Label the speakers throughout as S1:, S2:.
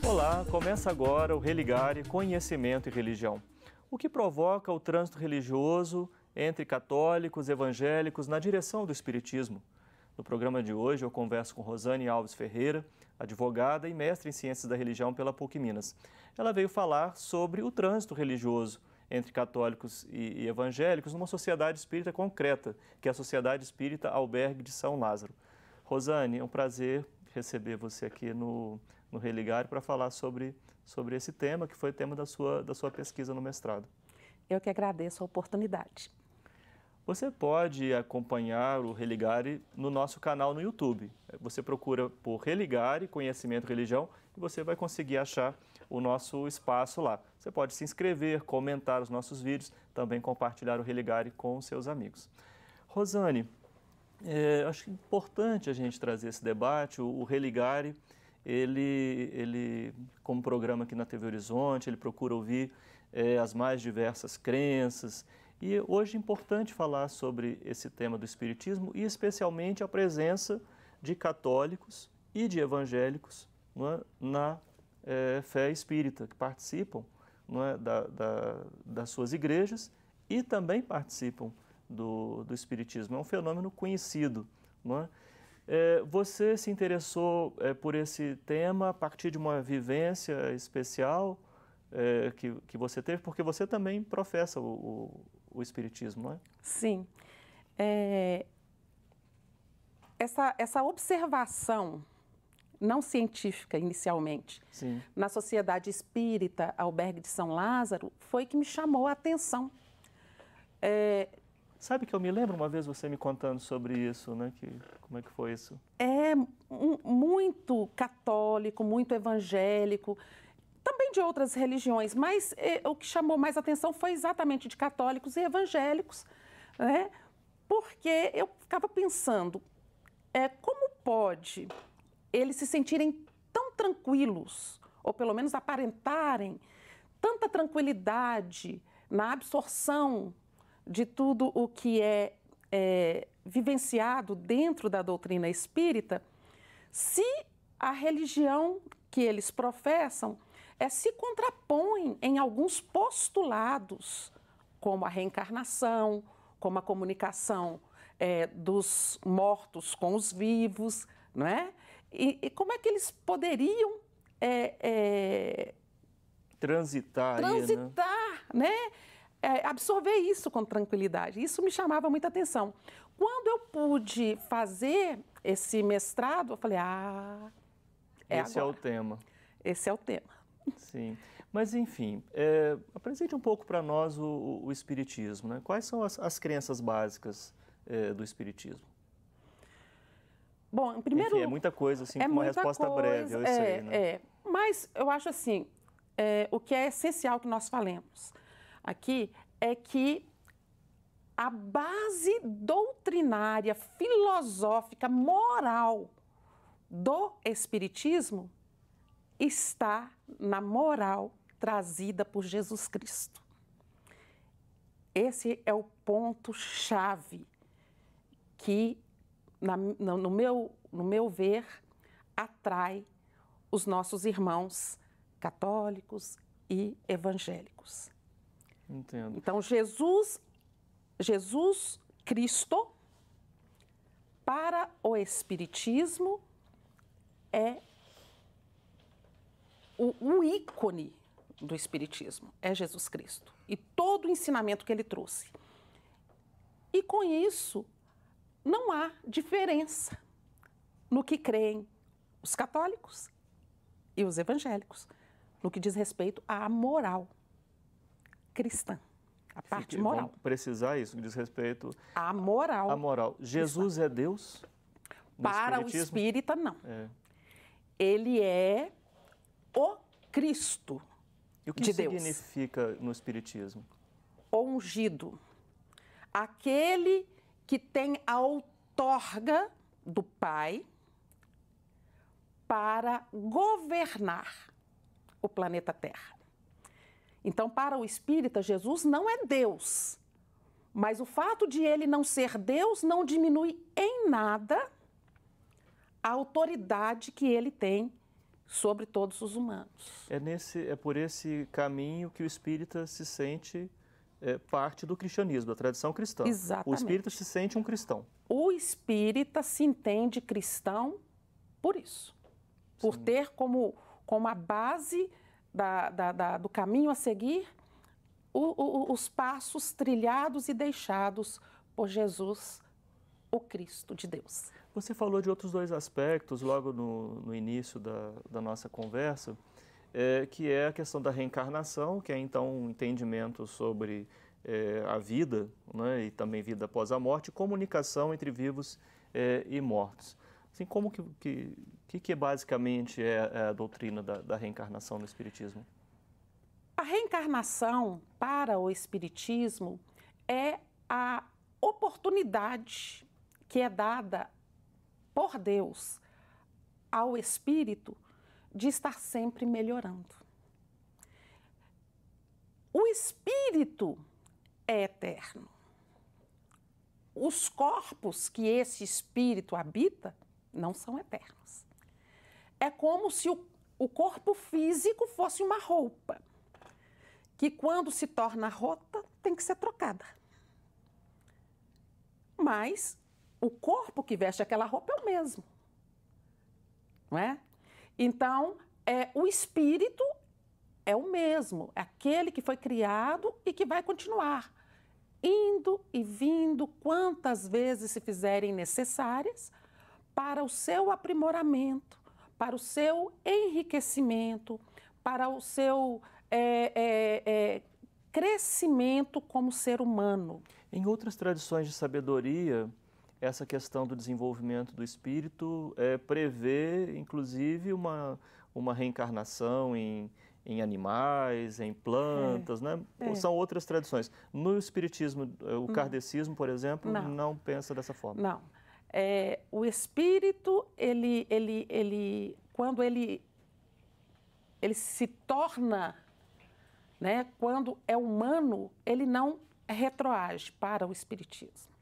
S1: Olá, começa agora o Religare Conhecimento e Religião. O que provoca o trânsito religioso entre católicos e evangélicos na direção do espiritismo? No programa de hoje eu converso com Rosane Alves Ferreira, advogada e mestre em Ciências da Religião pela PUC Minas. Ela veio falar sobre o trânsito religioso entre católicos e evangélicos numa sociedade espírita concreta, que é a Sociedade Espírita Albergue de São Lázaro. Rosane, é um prazer receber você aqui no Religare para falar sobre esse tema, que foi tema da sua pesquisa no mestrado.
S2: Eu que agradeço a oportunidade.
S1: Você pode acompanhar o Religare no nosso canal no YouTube. Você procura por Religare, Conhecimento e Religião, e você vai conseguir achar o nosso espaço lá. Você pode se inscrever, comentar os nossos vídeos, também compartilhar o Religare com os seus amigos. Rosane, acho importante a gente trazer esse debate. O Religare, ele, como programa aqui na TV Horizonte, ele procura ouvir as mais diversas crenças. E hoje é importante falar sobre esse tema do espiritismo e especialmente a presença de católicos e de evangélicos, não é, na fé espírita, que participam, não é, das suas igrejas e também participam do espiritismo. É um fenômeno conhecido, não é? Você se interessou por esse tema a partir de uma vivência especial que você teve, porque você também professa o espiritismo, não é?
S2: Sim. Essa observação não científica inicialmente,
S1: Sim,
S2: na Sociedade Espírita Albergue de São Lázaro foi que me chamou a atenção.
S1: Sabe que eu me lembro uma vez você me contando sobre isso, né? Como é que foi isso?
S2: Muito católico, muito evangélico, também de outras religiões, mas o que chamou mais atenção foi exatamente de católicos e evangélicos, né? Porque eu ficava pensando, como pode eles se sentirem tão tranquilos, ou pelo menos aparentarem tanta tranquilidade na absorção de tudo o que é vivenciado dentro da doutrina espírita, se a religião que eles professam se contrapõe em alguns postulados, como a reencarnação, como a comunicação dos mortos com os vivos, não é? E como é que eles poderiam
S1: transitar,
S2: né? Absorver isso com tranquilidade. Isso me chamava muita atenção. Quando eu pude fazer esse mestrado, eu falei,
S1: esse
S2: agora.
S1: é o tema.
S2: Esse é o tema.
S1: Sim, mas enfim, apresente um pouco para nós o espiritismo, né? Quais são as crenças básicas do espiritismo?
S2: Bom, em primeiro...
S1: Enfim, é muita coisa, assim, com uma resposta breve, eu sei, né?
S2: Mas eu acho assim, o que é essencial que nós falemos aqui é que a base doutrinária, filosófica, moral do espiritismo está na moral trazida por Jesus Cristo. Esse é o ponto-chave que, no meu ver, atrai os nossos irmãos católicos e evangélicos.
S1: Entendo.
S2: Então, Jesus Cristo, para o Espiritismo, é o ícone do Espiritismo, é Jesus Cristo. E todo o ensinamento que ele trouxe. E com isso, não há diferença no que creem os católicos e os evangélicos, no que diz respeito à moral cristã, a parte moral.
S1: Vamos precisar isso, que diz respeito
S2: à moral.
S1: A moral. Jesus é Deus?
S2: Para o espírita, não. Ele é o Cristo
S1: de Deus. E o que significa no espiritismo?
S2: O ungido. Aquele que tem a outorga do Pai para governar o planeta Terra. Então, para o espírita, Jesus não é Deus, mas o fato de ele não ser Deus não diminui em nada a autoridade que ele tem sobre todos os humanos.
S1: É por esse caminho que o espírita se sente parte do cristianismo, da tradição cristã.
S2: Exatamente.
S1: O espírita se sente um cristão.
S2: O espírita se entende cristão por isso, por
S1: Sim.
S2: ter como a base do caminho a seguir os passos trilhados e deixados por Jesus, o Cristo de Deus.
S1: Você falou de outros dois aspectos logo no início da nossa conversa, que é a questão da reencarnação, que é então um entendimento sobre a vida, né, e também vida após a morte, e comunicação entre vivos e mortos. Assim, como que basicamente é a doutrina da reencarnação no Espiritismo?
S2: A reencarnação para o Espiritismo é a oportunidade que é dada por Deus ao espírito de estar sempre melhorando. O espírito é eterno. Os corpos que esse espírito habita não são eternos. É como se o corpo físico fosse uma roupa, que quando se torna rota tem que ser trocada. Mas o corpo que veste aquela roupa é o mesmo, não é? Então, o espírito é o mesmo, é aquele que foi criado e que vai continuar indo e vindo quantas vezes se fizerem necessárias para o seu aprimoramento, para o seu enriquecimento, para o seu crescimento como ser humano.
S1: Em outras tradições de sabedoria, essa questão do desenvolvimento do espírito prevê, inclusive, uma reencarnação em animais, em plantas, né? São outras tradições. No espiritismo, o kardecismo, por exemplo, não pensa dessa forma.
S2: Não. O espírito, quando ele se torna, né, quando é humano, ele não retroage para o espiritismo.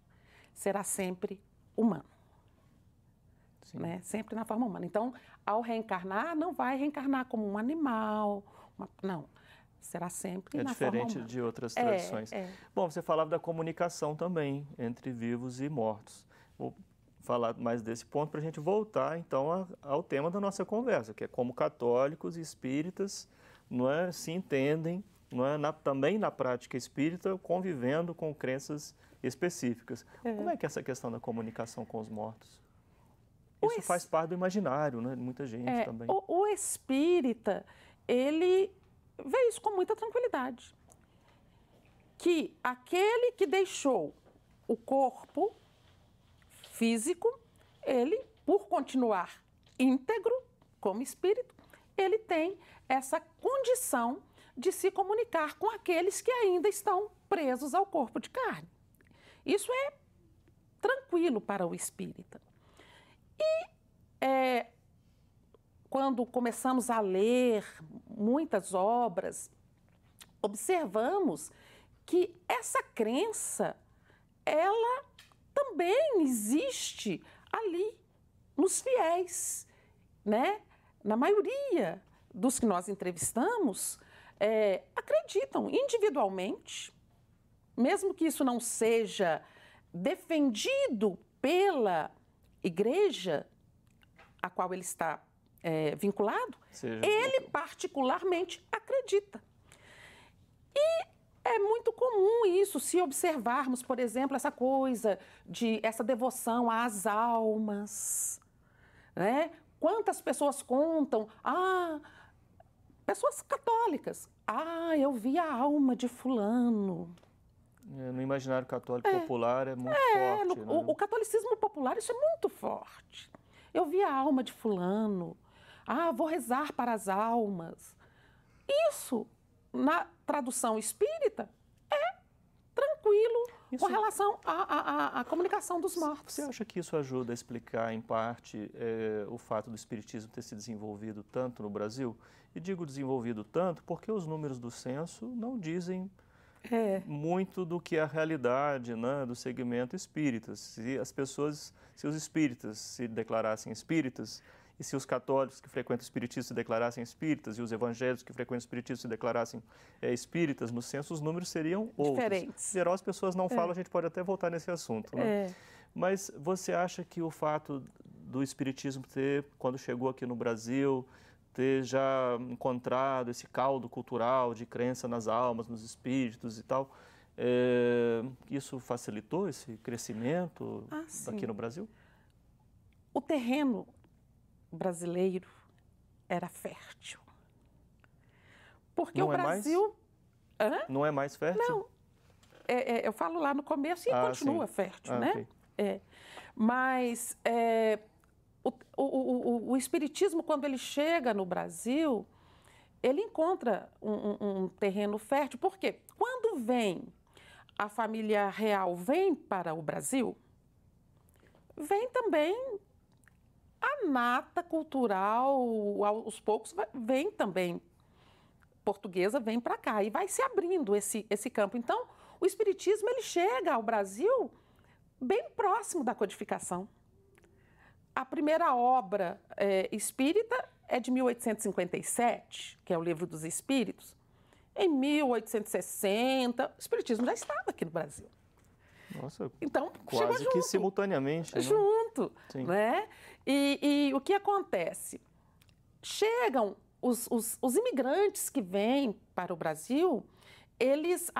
S2: Será sempre humano. Né? Sempre na forma humana. Então, ao reencarnar, não vai reencarnar como um animal, não. Será sempre na forma humana.
S1: É diferente de outras tradições. Bom, você falava da comunicação também entre vivos e mortos. Vou falar mais desse ponto para a gente voltar, então, ao tema da nossa conversa, que é como católicos e espíritas se entendem, também na prática espírita, convivendo com crenças específicas. Como é que é essa questão da comunicação com os mortos? Isso faz parte do imaginário, né, de muita gente também.
S2: O espírita, ele vê isso com muita tranquilidade. Que aquele que deixou o corpo físico, ele, por continuar íntegro como espírito, ele tem essa condição de se comunicar com aqueles que ainda estão presos ao corpo de carne. Isso é tranquilo para o espírita. E quando começamos a ler muitas obras, observamos que essa crença, ela também existe ali nos fiéis, né? Na maioria dos que nós entrevistamos, acreditam individualmente, mesmo que isso não seja defendido pela igreja a qual ele está vinculado, ele particularmente acredita. E é muito comum isso, se observarmos, por exemplo, essa coisa essa devoção às almas, né? Quantas pessoas contam, pessoas católicas, eu vi a alma de fulano.
S1: No imaginário católico popular é muito forte. Né?
S2: O catolicismo popular, isso é muito forte. Eu vi a alma de fulano, vou rezar para as almas. Isso, na tradução espírita, é tranquilo com relação à comunicação dos mortos.
S1: Você acha que isso ajuda a explicar, em parte, o fato do espiritismo ter se desenvolvido tanto no Brasil? E digo desenvolvido tanto porque os números do censo não dizem muito do que é a realidade, né, do segmento espírita. Se os espíritas se declarassem espíritas E se os católicos que frequentam o espiritismo se declarassem espíritas e os evangélicos que frequentam o espiritismo se declarassem espíritas, no censo os números seriam outros.
S2: Diferentes.
S1: Em geral, as pessoas não falam, a gente pode até voltar nesse assunto, né? Mas você acha que o fato do espiritismo ter, quando chegou aqui no Brasil, ter já encontrado esse caldo cultural de crença nas almas, nos espíritos e tal, isso facilitou esse crescimento aqui no Brasil?
S2: O terreno brasileiro era fértil. Porque
S1: não
S2: o Brasil...
S1: Não é mais fértil?
S2: Não. Eu falo lá no começo e continua fértil, né?
S1: Okay.
S2: Mas o espiritismo, quando ele chega no Brasil, ele encontra um terreno fértil. Por quê? Quando a família real vem para o Brasil, vem também a nata cultural, aos poucos vem também portuguesa, vem para cá e vai se abrindo esse campo. Então, o espiritismo ele chega ao Brasil bem próximo da codificação. A primeira obra espírita é de 1857, que é o Livro dos Espíritos. Em 1860, o espiritismo já estava aqui no Brasil.
S1: Nossa,
S2: então,
S1: quase que simultaneamente.
S2: Junto, né? E o que acontece? Chegam os imigrantes que vêm para o Brasil, eles...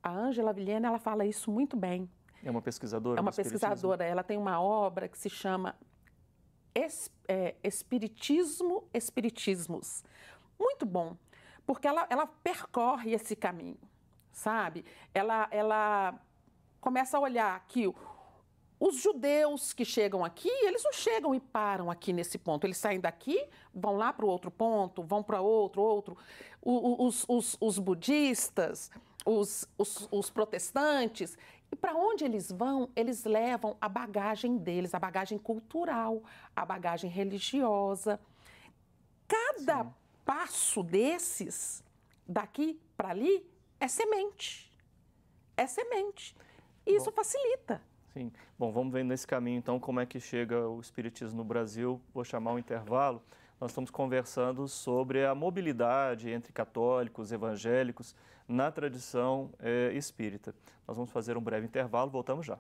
S2: A Ângela Vilhena, ela fala isso muito bem.
S1: É uma pesquisadora?
S2: É uma pesquisadora. Ela tem uma obra que se chama Espiritismos. Muito bom, porque ela percorre esse caminho, sabe? Ela começa a olhar que os judeus que chegam aqui, eles não chegam e param aqui nesse ponto. Eles saem daqui, vão lá para o outro ponto, vão para outro. Os budistas, os protestantes, e para onde eles vão, eles levam a bagagem deles, a bagagem cultural, a bagagem religiosa. Cada passo desses, daqui para ali, é semente. É semente. E isso facilita.
S1: Sim. Bom, vamos ver nesse caminho, então, como é que chega o espiritismo no Brasil. Vou chamar um intervalo. Nós estamos conversando sobre a mobilidade entre católicos, evangélicos, na tradição espírita. Nós vamos fazer um breve intervalo, voltamos já.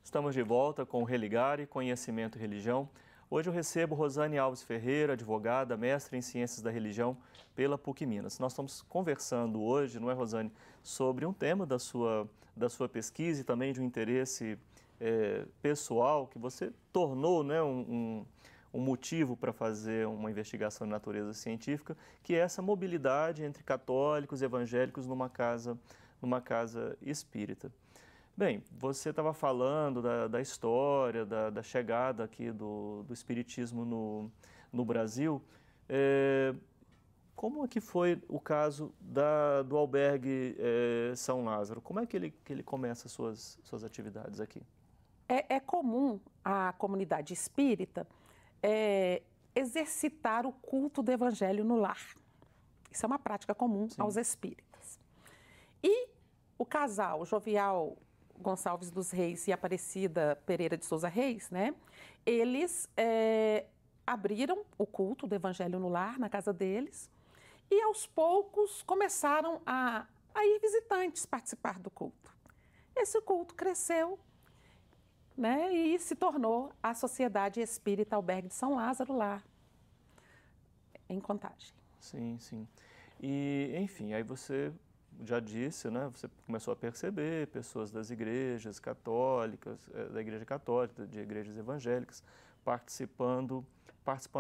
S1: Estamos de volta com o Religare, Conhecimento e Religião. Hoje eu recebo Rosane Alves Ferreira, advogada, mestre em Ciências da Religião pela PUC Minas. Nós estamos conversando hoje, não é, Rosane, sobre um tema da sua pesquisa e também de um interesse pessoal que você tornou, né, um motivo para fazer uma investigação de natureza científica, que é essa mobilidade entre católicos e evangélicos numa casa espírita. Bem, você estava falando da história, da chegada aqui do espiritismo no Brasil. Como é que foi o caso do albergue São Lázaro? Como é que ele começa suas atividades aqui?
S2: É comum a comunidade espírita exercitar o culto do evangelho no lar. Isso é uma prática comum aos espíritas. E o casal jovial Gonçalves dos Reis e Aparecida Pereira de Souza Reis, né? Eles abriram o culto do Evangelho no lar, na casa deles, e aos poucos começaram a ir visitantes participar do culto. Esse culto cresceu, né? E se tornou a Sociedade Espírita Albergue de São Lázaro lá, em Contagem.
S1: Sim, sim. E, enfim, aí você já disse, né? Você começou a perceber pessoas das igrejas católicas, da igreja católica, de igrejas evangélicas, participando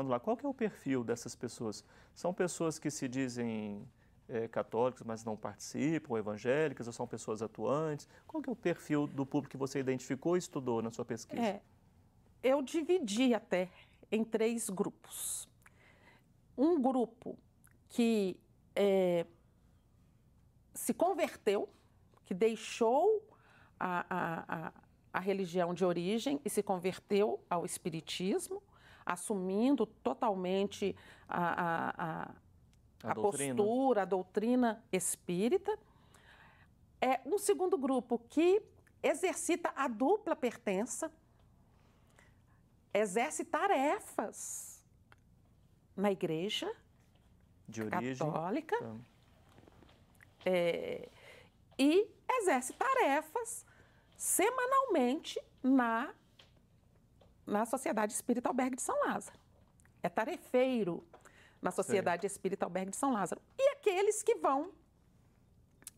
S1: lá. Qual que é o perfil dessas pessoas? São pessoas que se dizem católicos, mas não participam, evangélicas, ou são pessoas atuantes? Qual que é o perfil do público que você identificou e estudou na sua pesquisa?
S2: Eu dividi até em 3 grupos. Um grupo que se converteu, que deixou a religião de origem e se converteu ao espiritismo, assumindo totalmente a postura, a doutrina espírita. É um segundo grupo que exercita a dupla pertença, exerce tarefas na igreja
S1: de origem
S2: católica e exerce tarefas semanalmente na Sociedade Espírita Albergue de São Lázaro. É tarefeiro na Sociedade Espírita Albergue de São Lázaro. E aqueles que vão,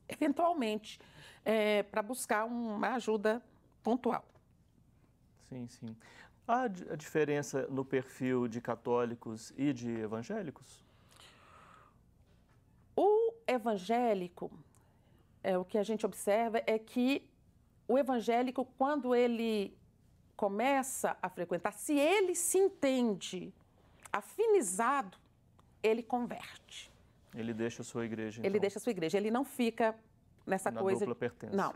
S2: eventualmente, para buscar uma ajuda pontual.
S1: Sim, sim. Há a diferença no perfil de católicos e de evangélicos?
S2: O evangélico, o que a gente observa é que o evangélico, quando ele começa a frequentar, se ele se entende afinizado, ele converte.
S1: Ele deixa a sua igreja, então.
S2: Ele deixa a sua igreja, ele não fica nessa coisa...
S1: Na dupla pertença.
S2: Não.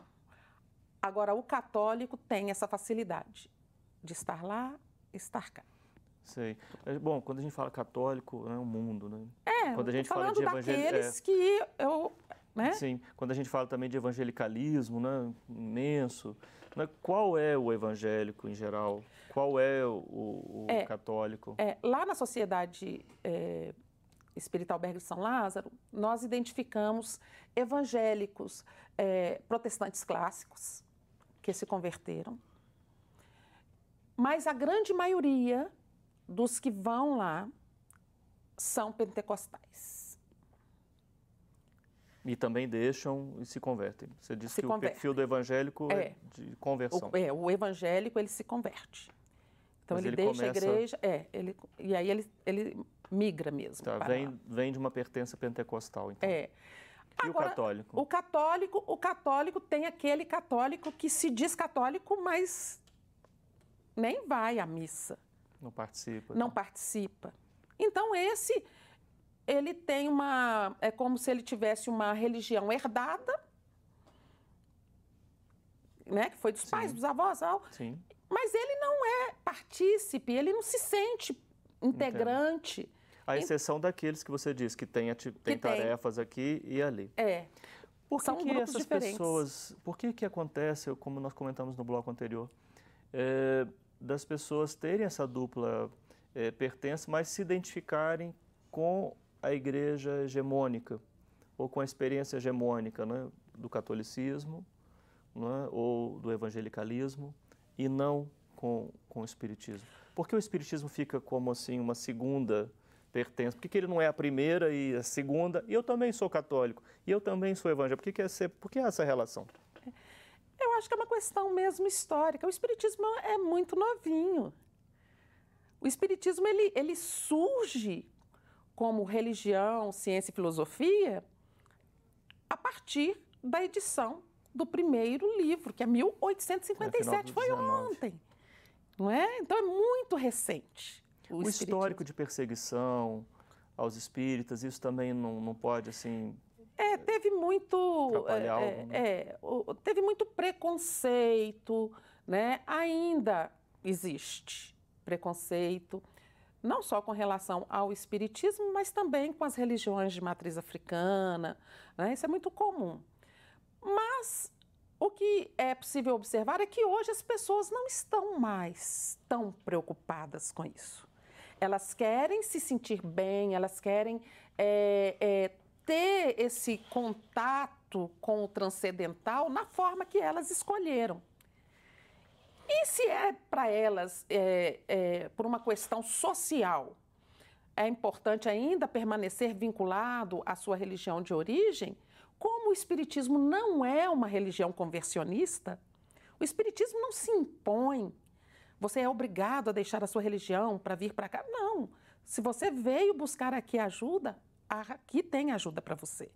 S2: Agora, o católico tem essa facilidade de estar lá, estar cá.
S1: Sei. Bom, quando a gente fala católico, é o mundo, né? Quando a gente
S2: fala de daqueles que eu... Né?
S1: Sim, quando a gente fala também de evangelicalismo, né, imenso, né, qual é o evangélico em geral? Qual é o católico?
S2: Lá na Sociedade Espírita Albergue de São Lázaro, nós identificamos evangélicos protestantes clássicos que se converteram, mas a grande maioria dos que vão lá são pentecostais.
S1: E também deixam e se convertem. Você disse que o perfil do evangélico é de conversão.
S2: O evangélico, ele se converte. Então,
S1: mas
S2: ele deixa a igreja, e aí ele migra mesmo.
S1: Tá, vem de uma pertença pentecostal, então.
S2: E
S1: agora, o católico?
S2: O católico tem aquele católico que se diz católico, mas nem vai à missa.
S1: Não participa.
S2: Não participa. Então, ele tem é como se ele tivesse uma religião herdada, né, que foi dos pais, dos avós,
S1: Sim.
S2: Mas ele não é partícipe, ele não se sente integrante.
S1: Entendo. À exceção daqueles que você disse, que tem tarefas aqui e ali.
S2: São grupos
S1: essas
S2: diferentes.
S1: Pessoas, por que acontece, como nós comentamos no bloco anterior, das pessoas terem essa dupla pertença, mas se identificarem com a igreja hegemônica, ou com a experiência hegemônica, né, do catolicismo, né, ou do evangelicalismo, e não com o espiritismo? Por que o espiritismo fica como assim uma segunda pertença? Por que ele não é a primeira e a segunda? E eu também sou católico, e eu também sou evangélico. Por que essa relação?
S2: Eu acho que é uma questão mesmo histórica. O espiritismo é muito novinho. O espiritismo, ele surge como religião, ciência e filosofia a partir da edição do primeiro livro, que é 1857, foi ontem. Não é? Então, é muito recente.
S1: O histórico de perseguição aos espíritas, isso também não pode, assim...
S2: Teve muito...
S1: atrapalhar algo, né?
S2: Teve muito preconceito, né? Ainda existe preconceito, não só com relação ao espiritismo, mas também com as religiões de matriz africana, né? Isso é muito comum. Mas o que é possível observar é que hoje as pessoas não estão mais tão preocupadas com isso. Elas querem se sentir bem, elas querem ter esse contato com o transcendental na forma que elas escolheram. E se para elas, por uma questão social, é importante ainda permanecer vinculado à sua religião de origem, como o espiritismo não é uma religião conversionista, o espiritismo não se impõe. Você é obrigado a deixar a sua religião para vir para cá. Não. Se você veio buscar aqui ajuda, aqui tem ajuda para você.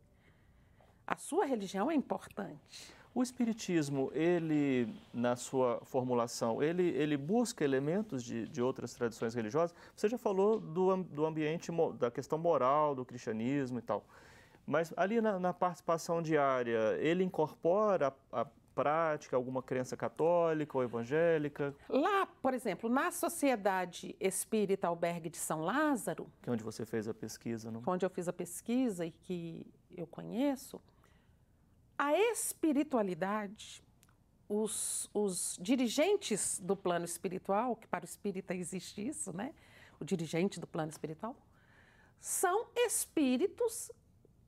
S2: A sua religião é importante.
S1: O espiritismo, ele, na sua formulação, ele busca elementos de outras tradições religiosas? Você já falou do ambiente, da questão moral, do cristianismo e tal. Mas ali na participação diária, ele incorpora prática, alguma crença católica ou evangélica?
S2: Lá, por exemplo, na Sociedade Espírita Albergue de São Lázaro,
S1: Que é onde você fez a pesquisa, não?
S2: onde eu fiz a pesquisa e que eu conheço, a espiritualidade, os dirigentes do plano espiritual, que para o espírita existe isso, né? O dirigente do plano espiritual, são espíritos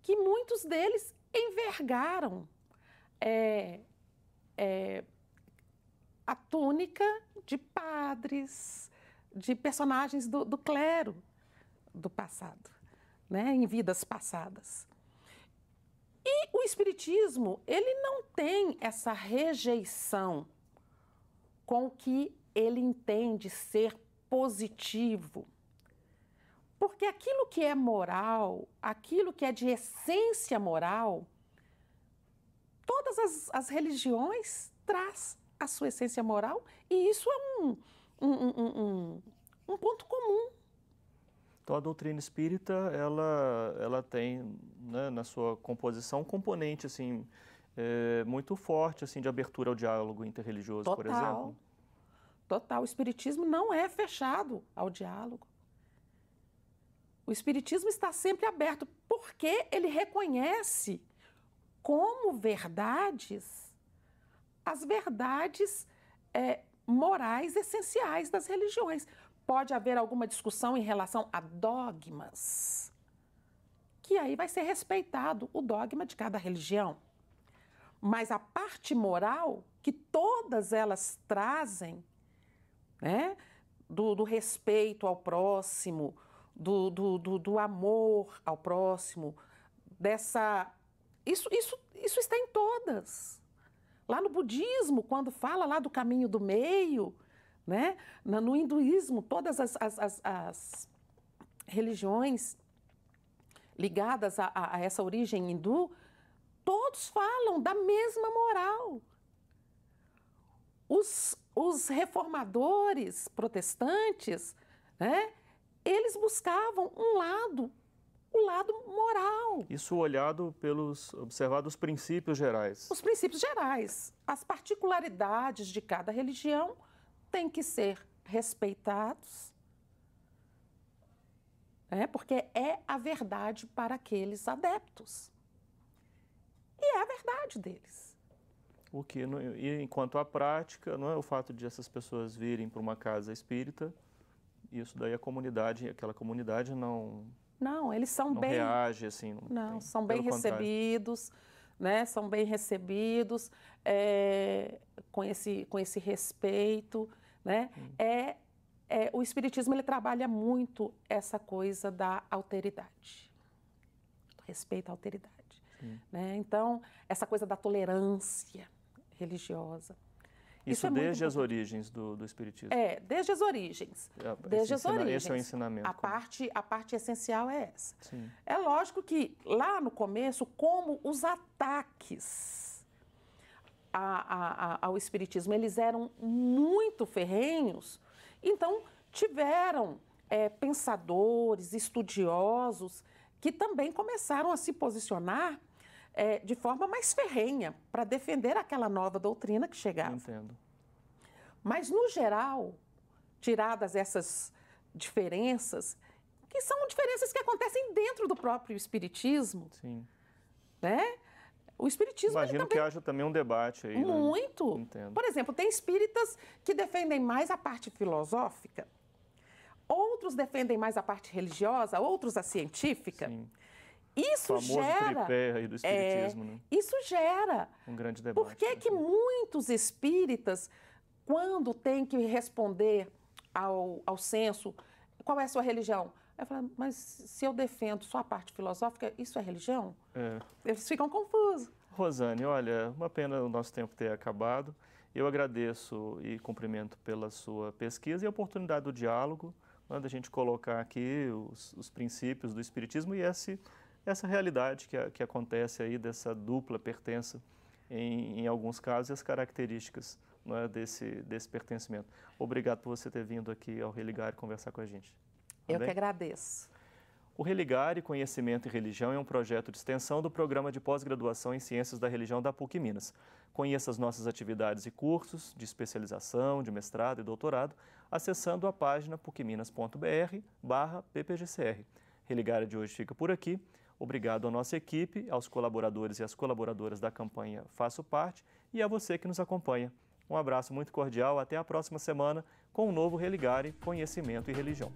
S2: que muitos deles envergaram a túnica de padres, de personagens do clero do passado, né? Em vidas passadas. E o espiritismo, ele não tem essa rejeição com o que ele entende ser positivo. Porque aquilo que é moral, aquilo que é de essência moral, todas as religiões traz a sua essência moral e isso é um ponto comum.
S1: Então, a doutrina espírita, ela tem, né, na sua composição um componente assim, muito forte assim, de abertura ao diálogo interreligioso, por exemplo.
S2: Total. O espiritismo não é fechado ao diálogo. O espiritismo está sempre aberto porque ele reconhece como verdades as verdades morais essenciais das religiões. Pode haver alguma discussão em relação a dogmas, que aí vai ser respeitado o dogma de cada religião. Mas a parte moral que todas elas trazem, né, do respeito ao próximo, do amor ao próximo, isso está em todas. Lá no budismo, quando fala lá do caminho do meio, né? No hinduísmo, todas as religiões ligadas a essa origem hindu, todos falam da mesma moral. Os reformadores protestantes, né? Eles buscavam o lado moral.
S1: Isso observado os princípios gerais.
S2: Os princípios gerais. As particularidades de cada religião têm que ser respeitados, porque é a verdade para aqueles adeptos. E é a verdade deles.
S1: E enquanto à prática, não é o fato de essas pessoas virem para uma casa espírita, isso daí aquela comunidade não
S2: eles são
S1: não
S2: bem
S1: reage assim.
S2: São bem recebidos, né? São bem recebidos com esse respeito, né? O espiritismo ele trabalha muito essa coisa da alteridade, do respeito à alteridade, né? Então essa coisa da tolerância religiosa.
S1: Isso desde as origens do espiritismo.
S2: Desde as origens.
S1: Esse é o ensinamento.
S2: A parte essencial é essa.
S1: Sim.
S2: É lógico que lá no começo, como os ataques ao espiritismo, eles eram muito ferrenhos, então tiveram pensadores, estudiosos, que também começaram a se posicionar de forma mais ferrenha para defender aquela nova doutrina que chegava.
S1: Entendo.
S2: Mas, no geral, tiradas essas diferenças, que são diferenças que acontecem dentro do próprio espiritismo,
S1: sim,
S2: né? O espiritismo
S1: imagino
S2: também...
S1: que haja também um debate aí.
S2: Muito.
S1: Né? Entendo.
S2: Por exemplo, tem espíritas que defendem mais a parte filosófica, outros defendem mais a parte religiosa, outros a científica.
S1: Sim.
S2: Isso
S1: o famoso
S2: gera...
S1: tripé aí do espiritismo, né?
S2: Isso gera...
S1: Um grande debate.
S2: Por que que muitos espíritas, quando têm que responder ao censo, qual é a sua religião? Eu falo, mas se eu defendo só a parte filosófica, isso é religião? Eles ficam confusos.
S1: Rosane, olha, uma pena o nosso tempo ter acabado. Eu agradeço e cumprimento pela sua pesquisa e a oportunidade do diálogo, né, da gente colocar aqui os princípios do espiritismo e essa realidade que acontece aí dessa dupla pertença em alguns casos e as características, né, desse pertencimento. Obrigado por você ter vindo aqui ao Religar e conversar com a gente.
S2: Eu que agradeço.
S1: O Religare Conhecimento e Religião é um projeto de extensão do Programa de Pós-Graduação em Ciências da Religião da PUC Minas. Conheça as nossas atividades e cursos de especialização, de mestrado e doutorado, acessando a página pucminas.br/ppgcr. Religare de hoje fica por aqui. Obrigado à nossa equipe, aos colaboradores e às colaboradoras da campanha Faço Parte e a você que nos acompanha. Um abraço muito cordial, até a próxima semana com um novo Religare Conhecimento e Religião.